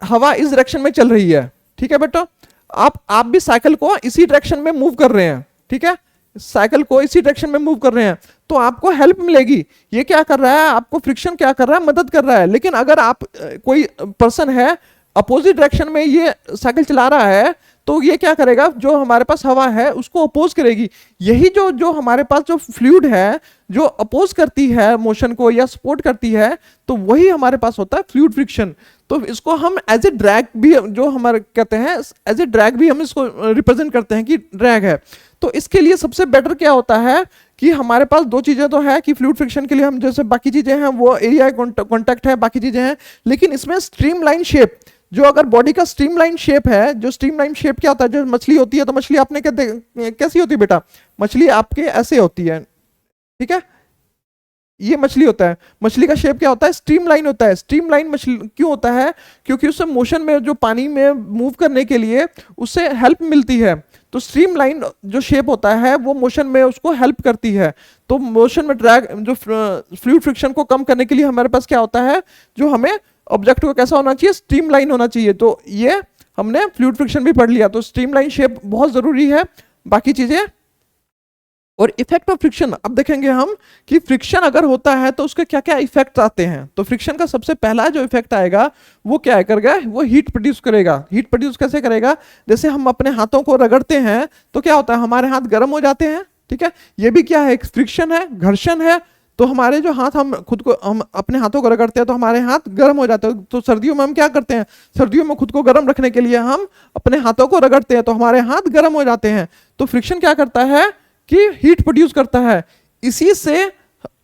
Speaker 1: हवा इस डायरेक्शन में चल रही है, ठीक है बेटा, आप भी साइकिल को इसी डायरेक्शन में मूव कर रहे हैं, ठीक है, साइकिल को इसी डायरेक्शन में मूव कर रहे हैं, तो आपको हेल्प मिलेगी। ये क्या कर रहा है, आपको फ्रिक्शन क्या कर रहा है, मदद कर रहा है। लेकिन अगर आप कोई पर्सन है अपोजिट डायरेक्शन में ये साइकिल चला रहा है, तो ये क्या करेगा, जो हमारे पास हवा है उसको अपोज करेगी। यही जो जो हमारे पास जो फ्लूइड है जो अपोज करती है मोशन को या सपोर्ट करती है, तो वही हमारे पास होता है फ्लूइड फ्रिक्शन। तो इसको हम एज ए ड्रैग भी, जो हमारे कहते हैं एज ए ड्रैग भी हम इसको रिप्रेजेंट करते हैं कि ड्रैग है। तो इसके लिए सबसे बेटर क्या होता है कि हमारे पास दो चीजें तो है कि फ्लूइड फ्रिक्शन के लिए हम जैसे बाकी चीजें हैं वो एरिया कांटेक्ट है, बाकी चीजें हैं, लेकिन इसमें स्ट्रीमलाइन शेप, जो अगर बॉडी का स्ट्रीमलाइन शेप है, जो स्ट्रीमलाइन शेप क्या होता है, जो मछली होती है, तो मछली आपने कैसी होती है बेटा, मछली आपके ऐसे होती है, ठीक है, ये मछली होता है, मछली का शेप क्या होता है, स्ट्रीमलाइन होता है। स्ट्रीमलाइन मछली क्यों होता है, क्योंकि उससे मोशन में, जो पानी में मूव करने के लिए उससे हेल्प मिलती है। तो स्ट्रीमलाइन जो शेप होता है वो मोशन में उसको हेल्प करती है। तो मोशन में ड्रैग, जो फ्लूइड फ्रिक्शन को कम करने के लिए हमारे पास क्या होता है, जो हमें ऑब्जेक्ट को कैसा होना चाहिए, स्ट्रीमलाइन होना चाहिए। तो ये हमने फ्लूइड फ्रिक्शन भी पढ़ लिया। तो स्ट्रीमलाइन शेप बहुत जरूरी है, बाकी चीजें। और इफेक्ट ऑफ फ्रिक्शन, अब देखेंगे हम कि फ्रिक्शन अगर होता है तो उसके क्या क्या इफेक्ट आते हैं। तो फ्रिक्शन का सबसे पहला जो इफेक्ट आएगा वो क्या करेगा, वो हीट प्रोड्यूस करेगा। हीट प्रोड्यूस कैसे करेगा, जैसे हम अपने हाथों को रगड़ते हैं तो क्या होता है, हमारे हाथ गर्म हो जाते हैं, ठीक है, ये भी क्या है, फ्रिक्शन है, घर्षण है। तो हमारे जो हाथ, हम खुद को, हम अपने हाथों को रगड़ते हैं तो हमारे हाथ गर्म हो जाते हैं। तो सर्दियों में हम क्या करते हैं, सर्दियों में खुद को गर्म रखने के लिए हम अपने हाथों को रगड़ते हैं तो हमारे हाथ गर्म हो जाते हैं। तो फ्रिक्शन क्या करता है कि हीट प्रोड्यूस करता है। इसी से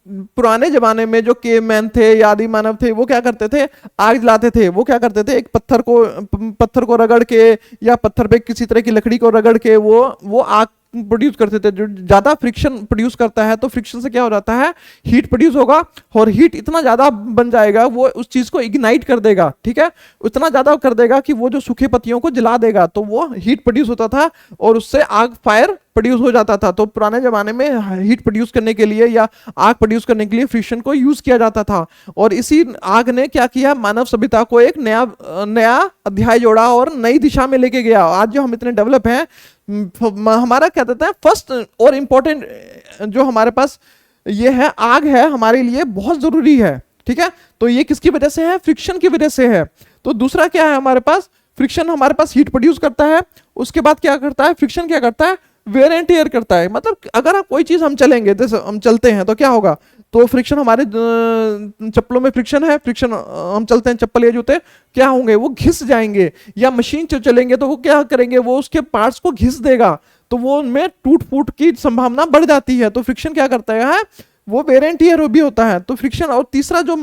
Speaker 1: पुराने जमाने में जो केवमैन थे या आदि मानव थे, वो क्या करते थे, आग जलाते थे। वो क्या करते थे, एक पत्थर को रगड़ के या पत्थर पे किसी तरह की लकड़ी को रगड़ के वो आग प्रोड्यूस करते थे। जो ज्यादा फ्रिक्शन प्रोड्यूस करता है तो फ्रिक्शन से क्या हो जाता है, हीट प्रोड्यूस होगा, और हीट इतना ज्यादा बन जाएगा, वो उस चीज को इग्नाइट कर देगा, ठीक है, उतना ज्यादा कर देगा कि वो जो सूखे पत्तियों को जला देगा। तो वो हीट प्रोड्यूस होता था और उससे आग, फायर प्रोड्यूस हो जाता था। तो पुराने जमाने में हीट प्रोड्यूस करने के लिए या आग प्रोड्यूस करने के लिए फ्रिक्शन को यूज किया जाता था। और इसी आग ने क्या किया, मानव सभ्यता को एक नया अध्याय जोड़ा और नई दिशा में लेके गया। आज जो हम इतने डेवलप हैं, हमारा क्या कहते हैं, फर्स्ट और इंपॉर्टेंट जो हमारे पास ये है, आग है, हमारे लिए बहुत जरूरी है, ठीक है। तो ये किसकी वजह से है, फ्रिक्शन की वजह से है। तो दूसरा क्या है हमारे पास, फ्रिक्शन हमारे पास हीट प्रोड्यूस करता है। उसके बाद क्या करता है, फ्रिक्शन क्या करता है, वेयर एंड टेयर करता है। मतलब अगर आप कोई चीज हम चलेंगे, जैसे हम चलते हैं तो क्या होगा, तो फ्रिक्शन हमारे चप्पलों में फ्रिक्शन है, फ्रिक्शन, हम चलते हैं चप्पल या जूते, क्या होंगे, वो घिस जाएंगे। या मशीन चलेंगे तो वो क्या करेंगे, वो उसके पार्ट्स को घिस देगा, तो वो उनमें टूट फूट की संभावना बढ़ जाती है। तो फ्रिक्शन क्या करता है, वो वेयर एंड टेयर भी होता है। तो फ्रिक्शन, और तीसरा जो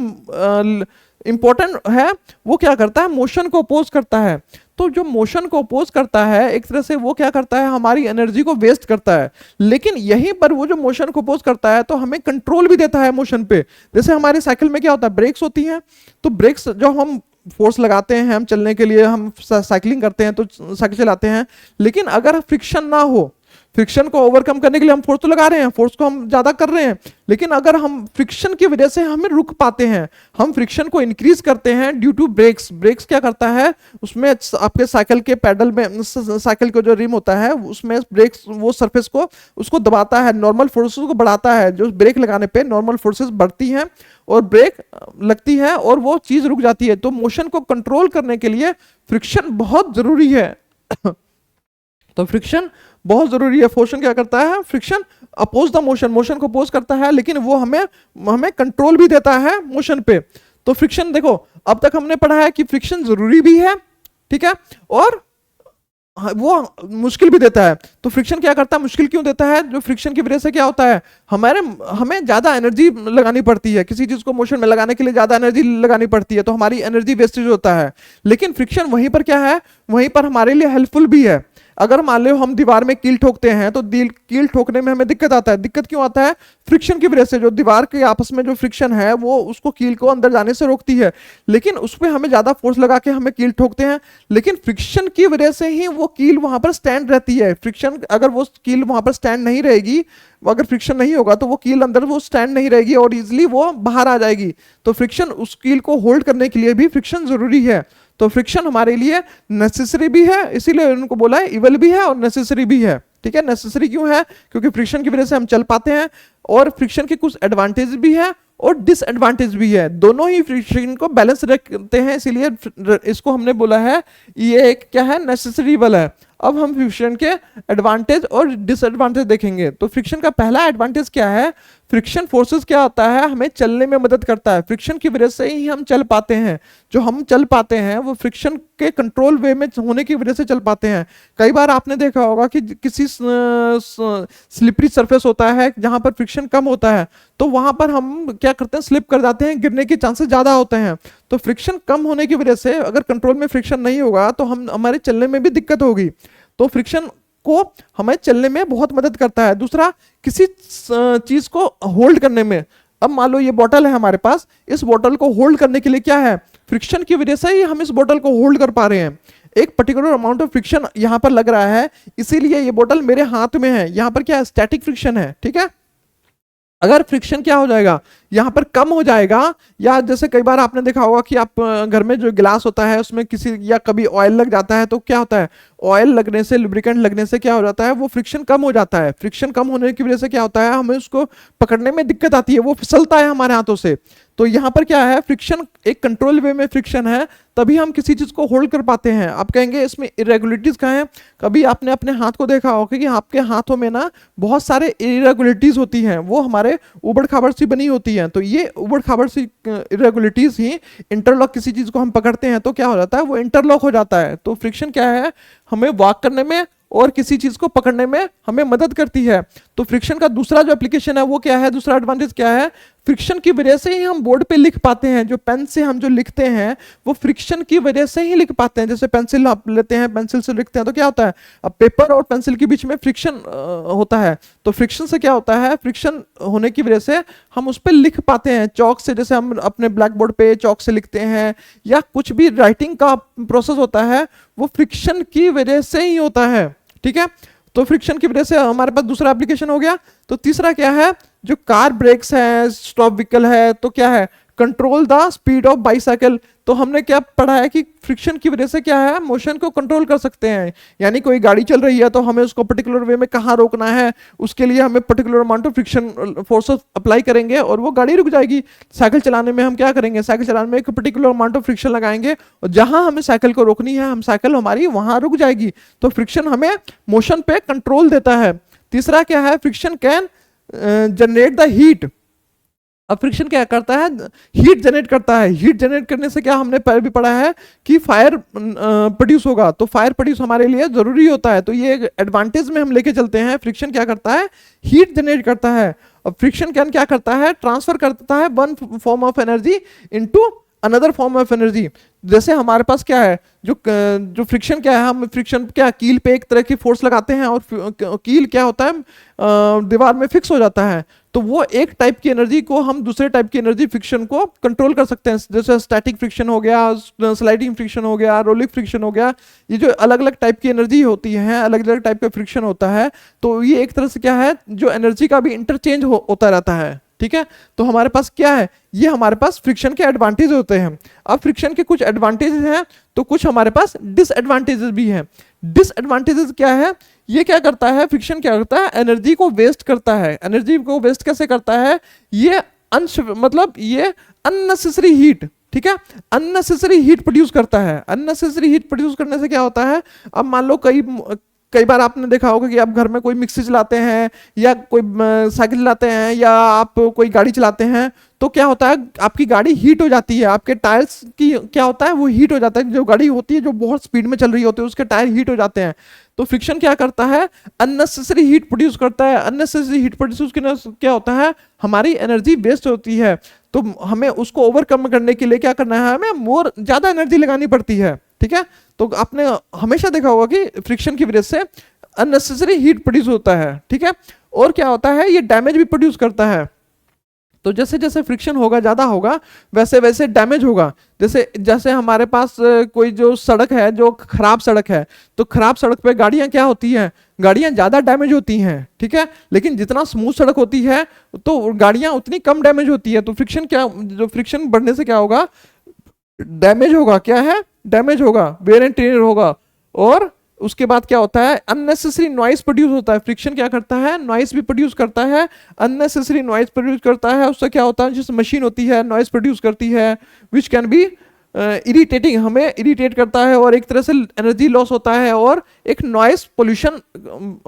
Speaker 1: इंपॉर्टेंट है वो क्या करता है, मोशन को अपोज करता है। तो जो मोशन को अपोज करता है एक तरह से वो क्या करता है, हमारी एनर्जी को वेस्ट करता है। लेकिन यहीं पर वो जो मोशन को अपोज करता है तो हमें कंट्रोल भी देता है मोशन पे। जैसे हमारे साइकिल में क्या होता है, ब्रेक्स होती हैं। तो ब्रेक्स जो हम फोर्स लगाते हैं, हम चलने के लिए, हम साइकिलिंग करते हैं तो साइकिल चलाते हैं, लेकिन अगर फ्रिक्शन ना हो, फ्रिक्शन को ओवरकम करने के लिए हम फोर्स तो लगा रहे हैं, फोर्स को हम ज्यादा कर रहे हैं, लेकिन अगर हम फ्रिक्शन की वजह से हमें रुक पाते हैं, हम फ्रिक्शन को इंक्रीज करते हैं ड्यू टू ब्रेक्स। ब्रेक्स क्या करता है, उसमें आपके साइकिल के पैडल में, साइकिल का जो रिम होता है उसमें ब्रेक्स, वो सरफेस को उसको दबाता है, नॉर्मल फोर्सेस को बढ़ाता है। जो ब्रेक लगाने पे नॉर्मल फोर्सेस बढ़ती हैं और ब्रेक लगती है और वो चीज रुक जाती है। तो मोशन को कंट्रोल करने के लिए फ्रिक्शन बहुत जरूरी है। तो फ्रिक्शन बहुत जरूरी है। फ्रिक्शन क्या करता है, friction oppose the motion, motion को अपोज करता है, लेकिन वो हमें कंट्रोल भी देता है मोशन पे। तो फ्रिक्शन देखो, अब तक हमने पढ़ा है कि फ्रिक्शन जरूरी भी है, ठीक है, और वो मुश्किल भी देता है। तो फ्रिक्शन क्या करता है, मुश्किल क्यों देता है, जो फ्रिक्शन की वजह से क्या होता है, हमें ज्यादा एनर्जी लगानी पड़ती है, किसी चीज को मोशन में लगाने के लिए ज्यादा एनर्जी लगानी पड़ती है, तो हमारी एनर्जी वेस्टेज होता है। लेकिन फ्रिक्शन वहीं पर क्या है, वहीं पर हमारे लिए हेल्पफुल भी है। अगर मान लो हम दीवार में कील ठोकते हैं तो कील ठोकने में हमें दिक्कत आता है। दिक्कत क्यों आता है, फ्रिक्शन की वजह से। जो दीवार के आपस में जो फ्रिक्शन है वो उसको कील को अंदर जाने से रोकती है, लेकिन उस पर हमें ज्यादा फोर्स लगा के हमें कील ठोकते हैं, लेकिन फ्रिक्शन की वजह से ही वो कील वहां पर स्टैंड रहती है। फ्रिक्शन, अगर वो कील वहां पर स्टैंड नहीं रहेगी, अगर फ्रिक्शन नहीं होगा तो वो कील अंदर वो स्टैंड नहीं रहेगी और इजिली वो बाहर आ जाएगी। तो फ्रिक्शन, उस कील को होल्ड करने के लिए भी फ्रिक्शन जरूरी है। तो फ्रिक्शन हमारे लिए नेसेसरी भी है, इसीलिए उनको बोला है इवल भी है और नेसेसरी भी है, ठीक है। नेसेसरी क्यों है, क्योंकि फ्रिक्शन की वजह से हम चल पाते हैं, और फ्रिक्शन के कुछ एडवांटेज भी है और डिसएडवांटेज भी है। दोनों ही फ्रिक्शन को बैलेंस रखते हैं, इसीलिए इसको हमने बोला है ये एक क्या है, नेसेसरी इवल है। अब हम फ्रिक्शन के एडवांटेज और डिसएडवांटेज देखेंगे। तो फ्रिक्शन का पहला एडवांटेज क्या है, फ्रिक्शन फोर्सेस क्या होता है, हमें चलने में मदद करता है। फ्रिक्शन की वजह से ही हम चल पाते हैं, जो हम चल पाते हैं वो फ्रिक्शन के कंट्रोल वे में होने की वजह से चल पाते हैं। कई बार आपने देखा होगा कि किसी स्लिपरी सरफेस होता है जहां पर फ्रिक्शन कम होता है, तो वहां पर हम क्या करते हैं, स्लिप कर जाते हैं, गिरने के चांसेस ज्यादा होते हैं। तो फ्रिक्शन कम होने की वजह से अगर कंट्रोल में फ्रिक्शन नहीं होगा तो हम हमारे चलने में भी दिक्कत होगी। तो फ्रिक्शन को हमें चलने में बहुत मदद करता है। दूसरा, किसी चीज को होल्ड करने में, अब मान लो ये बोतल है हमारे पास, इस बोतल को होल्ड करने के लिए क्या है, फ्रिक्शन की वजह से ही हम इस बोतल को होल्ड कर पा रहे हैं। एक पर्टिकुलर अमाउंट ऑफ फ्रिक्शन यहां पर लग रहा है, इसीलिए ये बोतल मेरे हाथ में है। यहां पर क्या है, स्टैटिक फ्रिक्शन है, ठीक है। अगर फ्रिक्शन क्या हो जाएगा, यहाँ पर कम हो जाएगा, या जैसे कई बार आपने देखा होगा कि आप घर में जो गिलास होता है उसमें किसी या कभी ऑयल लग जाता है, तो क्या होता है, ऑयल लगने से, लुब्रिकेंट लगने से क्या हो जाता है, वो फ्रिक्शन कम हो जाता है। फ्रिक्शन कम होने की वजह से क्या होता है, हमें उसको पकड़ने में दिक्कत आती है, वो फिसलता है हमारे हाथों से। तो यहाँ पर क्या है, फ्रिक्शन एक कंट्रोल वे में फ्रिक्शन है, तभी हम किसी चीज को होल्ड कर पाते हैं। आप कहेंगे इसमें इरेगुलरिटीज कहाँ है, कभी आपने अपने हाथ को देखा होगा कि आपके हाथों में ना बहुत सारे इरेगुलरिटीज होती हैं, वो हमारे उबड़ खाबड़ सी बनी होती हैं। तो ये उबड़ खाबड़ सी इरेगुलरिटीज ही इंटरलॉक, किसी चीज को हम पकड़ते हैं तो क्या हो जाता है, वो इंटरलॉक हो जाता है। तो फ्रिक्शन क्या है, हमें वॉक करने में और किसी चीज को पकड़ने में हमें मदद करती है। तो फ्रिक्शन का दूसरा जो एप्लीकेशन है वो क्या है, दूसरा एडवांटेज क्या है, फ्रिक्शन की वजह से ही हम बोर्ड पे लिख पाते हैं। जो पेन से हम जो लिखते हैं वो फ्रिक्शन की वजह से ही लिख पाते हैं। जैसे पेंसिल आप लेते हैं, पेंसिल से लिखते हैं तो क्या होता है, अब पेपर और पेंसिल के बीच में फ्रिक्शन होता है। तो फ्रिक्शन से क्या होता है, फ्रिक्शन होने की वजह से हम उस पर लिख पाते हैं चौक से। जैसे हम अपने ब्लैक बोर्ड पे चौक से लिखते हैं, या कुछ भी राइटिंग का प्रोसेस होता है वो फ्रिक्शन की वजह से ही होता है, ठीक है। तो फ्रिक्शन की वजह से हमारे पास दूसरा एप्लीकेशन हो गया। तो तीसरा क्या है, जो कार ब्रेक्स है, स्टॉप व्हीकल है, तो क्या है, control the speed of bicycle. तो हमने क्या पढ़ा है कि फ्रिक्शन की वजह से क्या है, मोशन को कंट्रोल कर सकते हैं। यानी कोई गाड़ी चल रही है तो हमें उसको पर्टिकुलर वे में कहाँ रोकना है, उसके लिए हमें particular amount of friction forces apply करेंगे और वो गाड़ी रुक जाएगी। साइकिल चलाने में हम क्या करेंगे, साइकिल चलाने में एक पर्टिकुलर अमाउंट ऑफ फ्रिक्शन लगाएंगे और जहां हमें साइकिल को रोकनी है, हम साइकिल हमारी वहां रुक जाएगी। तो फ्रिक्शन हमें मोशन पे कंट्रोल देता है। तीसरा क्या है, friction can generate the heat. अब फ्रिक्शन क्या करता है, हीट जनरेट करता है। हीट जनरेट करने से क्या, हमने पहले भी पढ़ा है कि फायर प्रोड्यूस होगा। तो फायर प्रोड्यूस हमारे लिए जरूरी होता है। तो ये एडवांटेज में हम लेके चलते हैं। फ्रिक्शन क्या करता है, हीट जनरेट करता है। अब फ्रिक्शन कैन क्या करता है, ट्रांसफर करता है one form of energy into another form of energy. जैसे हमारे पास क्या है, जो फ्रिक्शन क्या है, हम फ्रिक्शन क्या, कील पे एक तरह की फोर्स लगाते हैं और कील क्या होता है, दीवार में फिक्स हो जाता है। तो वो एक टाइप की एनर्जी को हम दूसरे टाइप की एनर्जी फ्रिक्शन को कंट्रोल कर सकते हैं। जैसे स्टैटिक फ्रिक्शन हो गया, स्लाइडिंग फ्रिक्शन हो गया, रोलिक फ्रिक्शन हो गया। ये जो अलग अलग टाइप की एनर्जी होती है, अलग अलग टाइप का फ्रिक्शन होता है, तो ये एक तरह से क्या है, जो एनर्जी का भी इंटरचेंज होता रहता है, ठीक है। तो हमारे पास क्या है, ये हमारे पास फ्रिक्शन के एडवांटेज होते हैं। अब फ्रिक्शन के कुछ एडवांटेजेस हैं तो कुछ हमारे पास डिसएडवांटेजेस भी हैं। डिसएडवांटेजेस क्या है, ये क्या करता है, फ्रिक्शन क्या करता है, एनर्जी को वेस्ट करता है। एनर्जी को वेस्ट कैसे करता है, ये मतलब ये अननेसेसरी हीट, ठीक है, अननेसेसरी हीट प्रोड्यूस करता है। अननेसेसरी हीट प्रोड्यूस करने से क्या होता है, अब मान लो कई बार आपने देखा होगा कि आप घर में कोई मिक्सी चलाते हैं या कोई साइकिल चलाते हैं या आप कोई गाड़ी चलाते हैं, तो क्या होता है, आपकी गाड़ी हीट हो जाती है। आपके टायर्स की क्या होता है, वो हीट हो जाता है। जो गाड़ी होती है जो बहुत स्पीड में चल रही होती है उसके टायर हीट हो जाते हैं। तो फ्रिक्शन क्या करता है, अननेसेसरी हीट प्रोड्यूस करता है। अननेसेसरी हीट प्रोड्यूस करने से क्या होता है, हमारी एनर्जी वेस्ट होती है। तो हमें उसको ओवरकम करने के लिए क्या करना है, हमें ज्यादा एनर्जी लगानी पड़ती है, ठीक है। तो आपने हमेशा देखा होगा कि फ्रिक्शन की वजह से अननेसेसरी हीट प्रोड्यूस होता है, ठीक है। और क्या होता है, ये डैमेज भी प्रोड्यूस करता है। तो जैसे जैसे फ्रिक्शन होगा, ज्यादा होगा, वैसे वैसे डैमेज होगा। जैसे जैसे हमारे पास कोई जो सड़क है, जो खराब सड़क है, तो खराब सड़क पे गाड़ियां क्या होती हैं, गाड़ियां ज्यादा डैमेज होती हैं, ठीक है। लेकिन जितना स्मूथ सड़क होती है तो गाड़ियां उतनी कम डैमेज होती है। तो फ्रिक्शन क्या, जो फ्रिक्शन बढ़ने से क्या होगा, डैमेज होगा, क्या है, डैमेज होगा, वेयर एंड टेयर होगा। और उसके बाद क्या होता है, अननेसेसरी नॉइस प्रोड्यूस होता है। फ्रिक्शन क्या करता है, नॉइस भी प्रोड्यूस करता है, अननेसेसरी नॉइस प्रोड्यूस करता है। उससे क्या होता है, जिस मशीन होती है नॉइस प्रोड्यूस करती है, विच कैन बी इरिटेटिंग, हमें इरिटेट करता है और एक तरह से एनर्जी लॉस होता है और एक नॉइस पोल्यूशन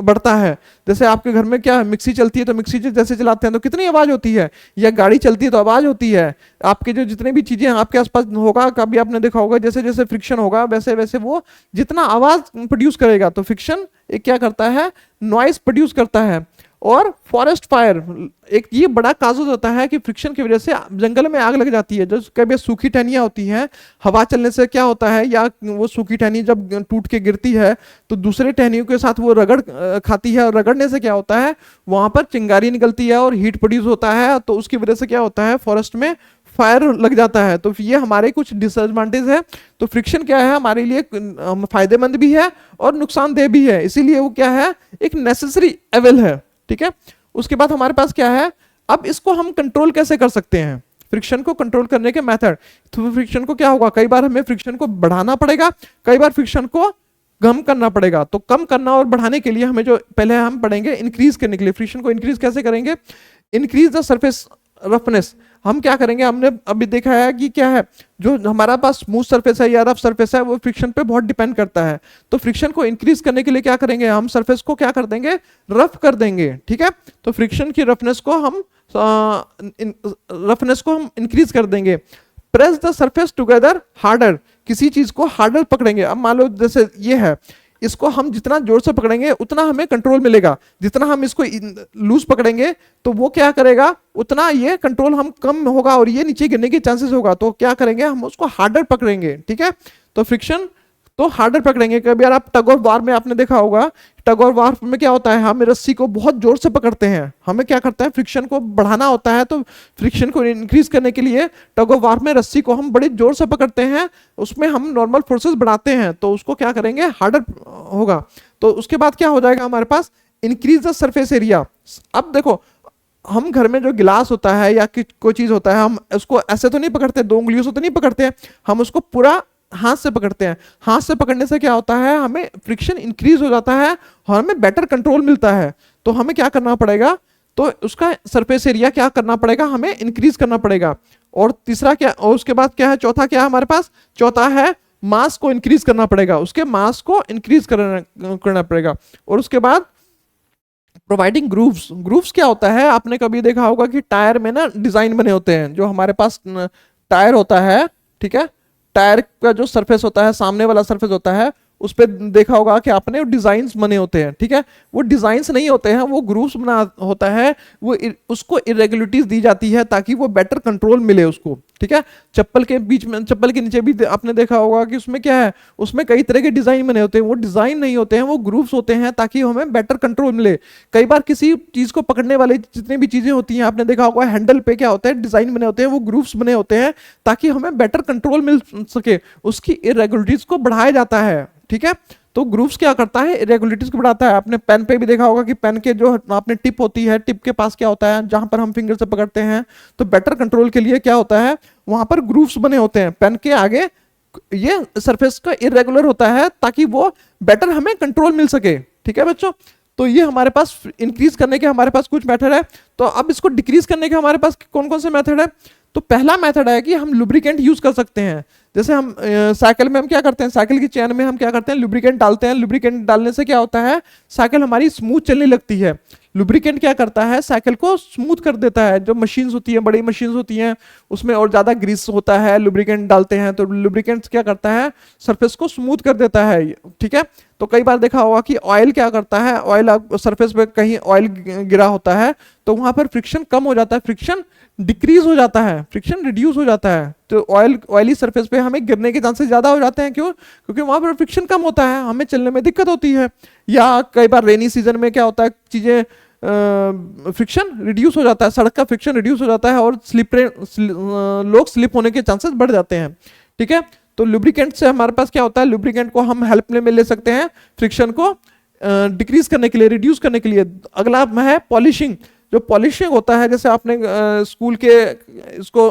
Speaker 1: बढ़ता है। जैसे आपके घर में क्या मिक्सी चलती है तो मिक्सी जैसे चलाते हैं तो कितनी आवाज होती है, या गाड़ी चलती है तो आवाज होती है। आपके जो जितने भी चीजें आपके आसपास होगा, कभी आपने देखा होगा जैसे जैसे फ्रिक्शन होगा वैसे वैसे वो जितना आवाज प्रोड्यूस करेगा, तो फ्रिक्शन एक क्या करता है, नॉइस प्रोड्यूस करता है। और फॉरेस्ट फायर एक ये बड़ा काजुस होता है कि फ्रिक्शन की वजह से जंगल में आग लग जाती है। जो कभी सूखी टहनियां होती हैं, हवा चलने से क्या होता है, या वो सूखी टहनी जब टूट के गिरती है तो दूसरे टहनियों के साथ वो रगड़ खाती है, और रगड़ने से क्या होता है, वहां पर चिंगारी निकलती है और हीट प्रोड्यूस होता है। तो उसकी वजह से क्या होता है, फॉरेस्ट में फायर लग जाता है। तो ये हमारे कुछ डिसएडवांटेज है। तो फ्रिक्शन क्या है, हमारे लिए फायदेमंद भी है और नुकसानदेह भी है, इसीलिए वो क्या है, एक नेसेसरी एविल है। ठीक है, उसके बाद हमारे पास क्या है, अब इसको हम कंट्रोल कैसे कर सकते हैं, फ्रिक्शन को कंट्रोल करने के मेथड। तो फ्रिक्शन को क्या होगा, कई बार हमें फ्रिक्शन को बढ़ाना पड़ेगा, कई बार फ्रिक्शन को कम करना पड़ेगा। तो कम करना और बढ़ाने के लिए हमें जो पहले हम पढ़ेंगे, इंक्रीज करने के लिए फ्रिक्शन को इंक्रीज कैसे करेंगे, इंक्रीज द सरफेस रफनेस। हम क्या करेंगे, हमने अभी देखा है कि क्या है, जो हमारा पास स्मूथ सरफेस है या रफ सरफेस है वो फ्रिक्शन पे बहुत डिपेंड करता है। तो फ्रिक्शन को इंक्रीज करने के लिए क्या करेंगे, हम सरफेस को क्या कर देंगे, रफ कर देंगे। ठीक है, तो फ्रिक्शन की रफनेस को हम इंक्रीज कर देंगे। Press the surface together harder, किसी चीज को हार्डर पकड़ेंगे। अब मान लो जैसे ये है, इसको हम जितना जोर से पकड़ेंगे उतना हमें कंट्रोल मिलेगा, जितना हम इसको लूज पकड़ेंगे तो वो क्या करेगा, उतना ये कंट्रोल हम कम होगा और ये नीचे गिरने के चांसेस होगा। तो क्या करेंगे, हम उसको हार्डर पकड़ेंगे। ठीक है, तो फ्रिक्शन तो हार्डर पकड़ेंगे। कभी यार आप टग और वार में आपने देखा होगा, टग और वार में क्या होता है, हम रस्सी को बहुत जोर से पकड़ते हैं, हमें क्या करता है, फ्रिक्शन को बढ़ाना होता है। तो फ्रिक्शन को इंक्रीज करने के लिए टग और वार में रस्सी को हम बड़े जोर से पकड़ते हैं, उसमें हम नॉर्मल फोर्सेस बढ़ाते हैं, तो उसको क्या करेंगे, हार्डर होगा। तो उसके बाद क्या हो जाएगा हमारे पास, इंक्रीज द सरफेस एरिया। अब देखो, हम घर में जो गिलास होता है या कोई चीज होता है, हम उसको ऐसे तो नहीं पकड़ते, दो उंगलियों से तो नहीं पकड़ते, हम उसको पूरा हाथ से पकड़ते हैं। हाथ से पकड़ने से क्या होता है, हमें फ्रिक्शन इंक्रीज हो जाता है और हमें बेटर कंट्रोल मिलता है। तो हमें क्या करना पड़ेगा, तो उसका सरफेस एरिया क्या करना पड़ेगा, हमें इंक्रीज करना पड़ेगा। और तीसरा क्या, और उसके बाद क्या है, चौथा क्या है हमारे पास, चौथा है मास को इंक्रीज करना पड़ेगा, उसके मास को इंक्रीज करना पड़ेगा। और उसके बाद प्रोवाइडिंग ग्रूव्स। ग्रूव्स क्या होता है, आपने कभी देखा होगा कि टायर में ना डिजाइन बने होते हैं। जो हमारे पास टायर होता है, ठीक है, टायर का जो सरफेस होता है, सामने वाला सरफेस होता है, उस पर देखा होगा कि आपने डिजाइन्स बने होते हैं। ठीक है, वो डिजाइन्स नहीं होते हैं, वो ग्रूव्स बना होता है। वो उसको इरेगुलरिटीज दी जाती है ताकि वो बेटर कंट्रोल मिले उसको। ठीक है, चप्पल के बीच में, चप्पल के नीचे भी आपने देखा होगा कि उसमें क्या है, उसमें कई तरह के डिजाइन बने होते हैं। वो डिजाइन नहीं होते हैं, वो ग्रूव्स होते हैं ताकि हमें बेटर कंट्रोल मिले। कई बार किसी चीज को पकड़ने वाले जितनी भी चीजें होती हैं, आपने देखा होगा हैंडल पे क्या होता है, डिजाइन बने होते हैं, वो ग्रूव्स बने होते हैं ताकि हमें बेटर कंट्रोल मिल सके। उसकी इरेगुलरिटीज को बढ़ाया जाता है। ठीक है, तो ग्रूव्स क्या करता है, इरेगुलरिटीज को बढ़ाता है। आपने पेन पे भी देखा होगा कि पेन के जो आपने टिप होती है, टिप के पास क्या होता है, जहां पर हम फिंगर से पकड़ते हैं, तो बेटर कंट्रोल के लिए क्या होता है, वहां पर ग्रूव्स बने होते हैं। पेन के आगे ये सरफेस का इरेगुलर होता है ताकि वो बेटर हमें कंट्रोल मिल सके। ठीक है बच्चों, तो ये हमारे पास इंक्रीज करने के हमारे पास कुछ मेथड है। तो अब इसको डिक्रीज करने के हमारे पास कौन कौन से मेथड है। तो पहला मेथड है कि हम लुब्रिकेंट यूज कर सकते हैं। जैसे हम साइकिल में हम क्या करते हैं, साइकिल की चेन में हम क्या करते हैं, लुब्रिकेंट डालते हैं। लुब्रिकेंट डालने से क्या होता है, साइकिल हमारी स्मूथ चलने लगती है। लुब्रिकेंट क्या करता है, साइकिल को स्मूथ कर देता है। जो मशीन्स होती हैं, बड़ी मशीन्स होती हैं, उसमें और ज्यादा ग्रीस होता है, लुब्रिकेंट डालते हैं तो लुब्रिकेंट क्या करता है, सरफेस को स्मूथ कर देता है। ठीक है, तो कई बार देखा होगा कि ऑयल क्या करता है, ऑयल सरफेस पे कहीं ऑयल गिरा होता है तो वहां पर फ्रिक्शन कम हो जाता है, फ्रिक्शन डिक्रीज हो जाता है, फ्रिक्शन रिड्यूस हो जाता है। तो ऑयली सरफेस पे हमें गिरने के चांसेस ज्यादा हो जाते हैं। क्यों, क्योंकि वहां पर फ्रिक्शन कम होता है, हमें चलने में दिक्कत होती है। या कई बार रेनी सीजन में क्या होता है, चीजें फ्रिक्शन रिड्यूस हो जाता है, सड़क का फ्रिक्शन रिड्यूस हो जाता है और लोग स्लिप होने के चांसेस बढ़ जाते हैं। ठीक है, तो लुब्रिकेंट से हमारे पास क्या होता है, लुब्रिकेंट को हम हेल्प में ले सकते हैं फ्रिक्शन को डिक्रीज करने के लिए, रिड्यूस करने के लिए। अगला है पॉलिशिंग। जो पॉलिशिंग होता है, जैसे आपने स्कूल के इसको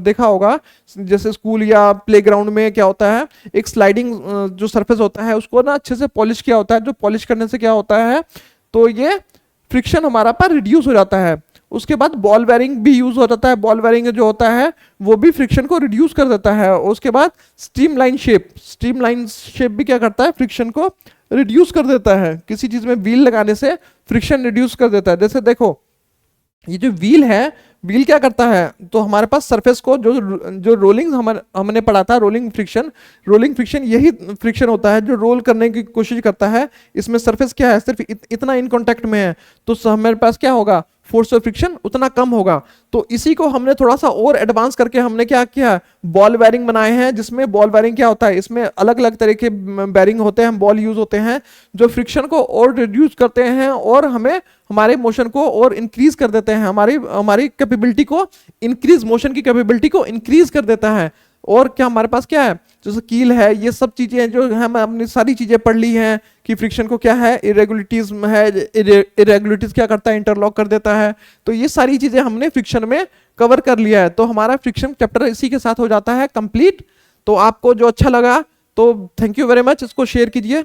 Speaker 1: देखा होगा, जैसे स्कूल या प्लेग्राउंड में क्या होता है, एक स्लाइडिंग जो सरफेस होता है उसको ना अच्छे से पॉलिश किया होता है। जो पॉलिश करने से क्या होता है, तो ये फ्रिक्शन हमारा पर रिड्यूस हो जाता है। उसके बाद बॉल बेरिंग भी यूज हो जाता है। बॉल बेरिंग जो होता है वो भी फ्रिक्शन को रिड्यूस कर देता है। उसके बाद स्ट्रीमलाइन शेप भी क्या करता है, फ्रिक्शन को रिड्यूस कर देता है। किसी चीज में व्हील लगाने से फ्रिक्शन रिड्यूस कर देता है। जैसे देखो ये जो व्हील है, व्हील क्या करता है, तो हमारे पास सरफेस को जो जो रोलिंग हमने पढ़ा था, रोलिंग फ्रिक्शन यही फ्रिक्शन होता है जो रोल करने की कोशिश करता है। इसमें सरफेस क्या है, सिर्फ इतना इन कांटेक्ट में है, तो हमारे पास क्या होगा, फोर्स ऑफ फ्रिक्शन उतना कम होगा। तो इसी को हमने थोड़ा सा और एडवांस करके हमने क्या किया, बॉल बेरिंग बनाए हैं। जिसमें बॉल बेरिंग क्या होता है, इसमें अलग अलग तरह के बेरिंग होते हैं, बॉल यूज होते हैं जो फ्रिक्शन को और रिड्यूस करते हैं और हमें हमारे मोशन को और इंक्रीज कर देते हैं, हमारी हमारी कैपेबिलिटी को इंक्रीज, मोशन की कैपेबिलिटी को इंक्रीज कर देता है। और क्या हमारे पास क्या है, जैसे कील है, ये सब चीजें जो हम अपनी सारी चीजें पढ़ ली हैं कि फ्रिक्शन को क्या है, इरेगुलरिटीज है, इरेगुलरिटीज क्या करता है, इंटरलॉक कर देता है। तो ये सारी चीजें हमने फ्रिक्शन में कवर कर लिया है। तो हमारा फ्रिक्शन चैप्टर इसी के साथ हो जाता है कंप्लीट। तो आपको जो अच्छा लगा तो थैंक यू वेरी मच, इसको शेयर कीजिए।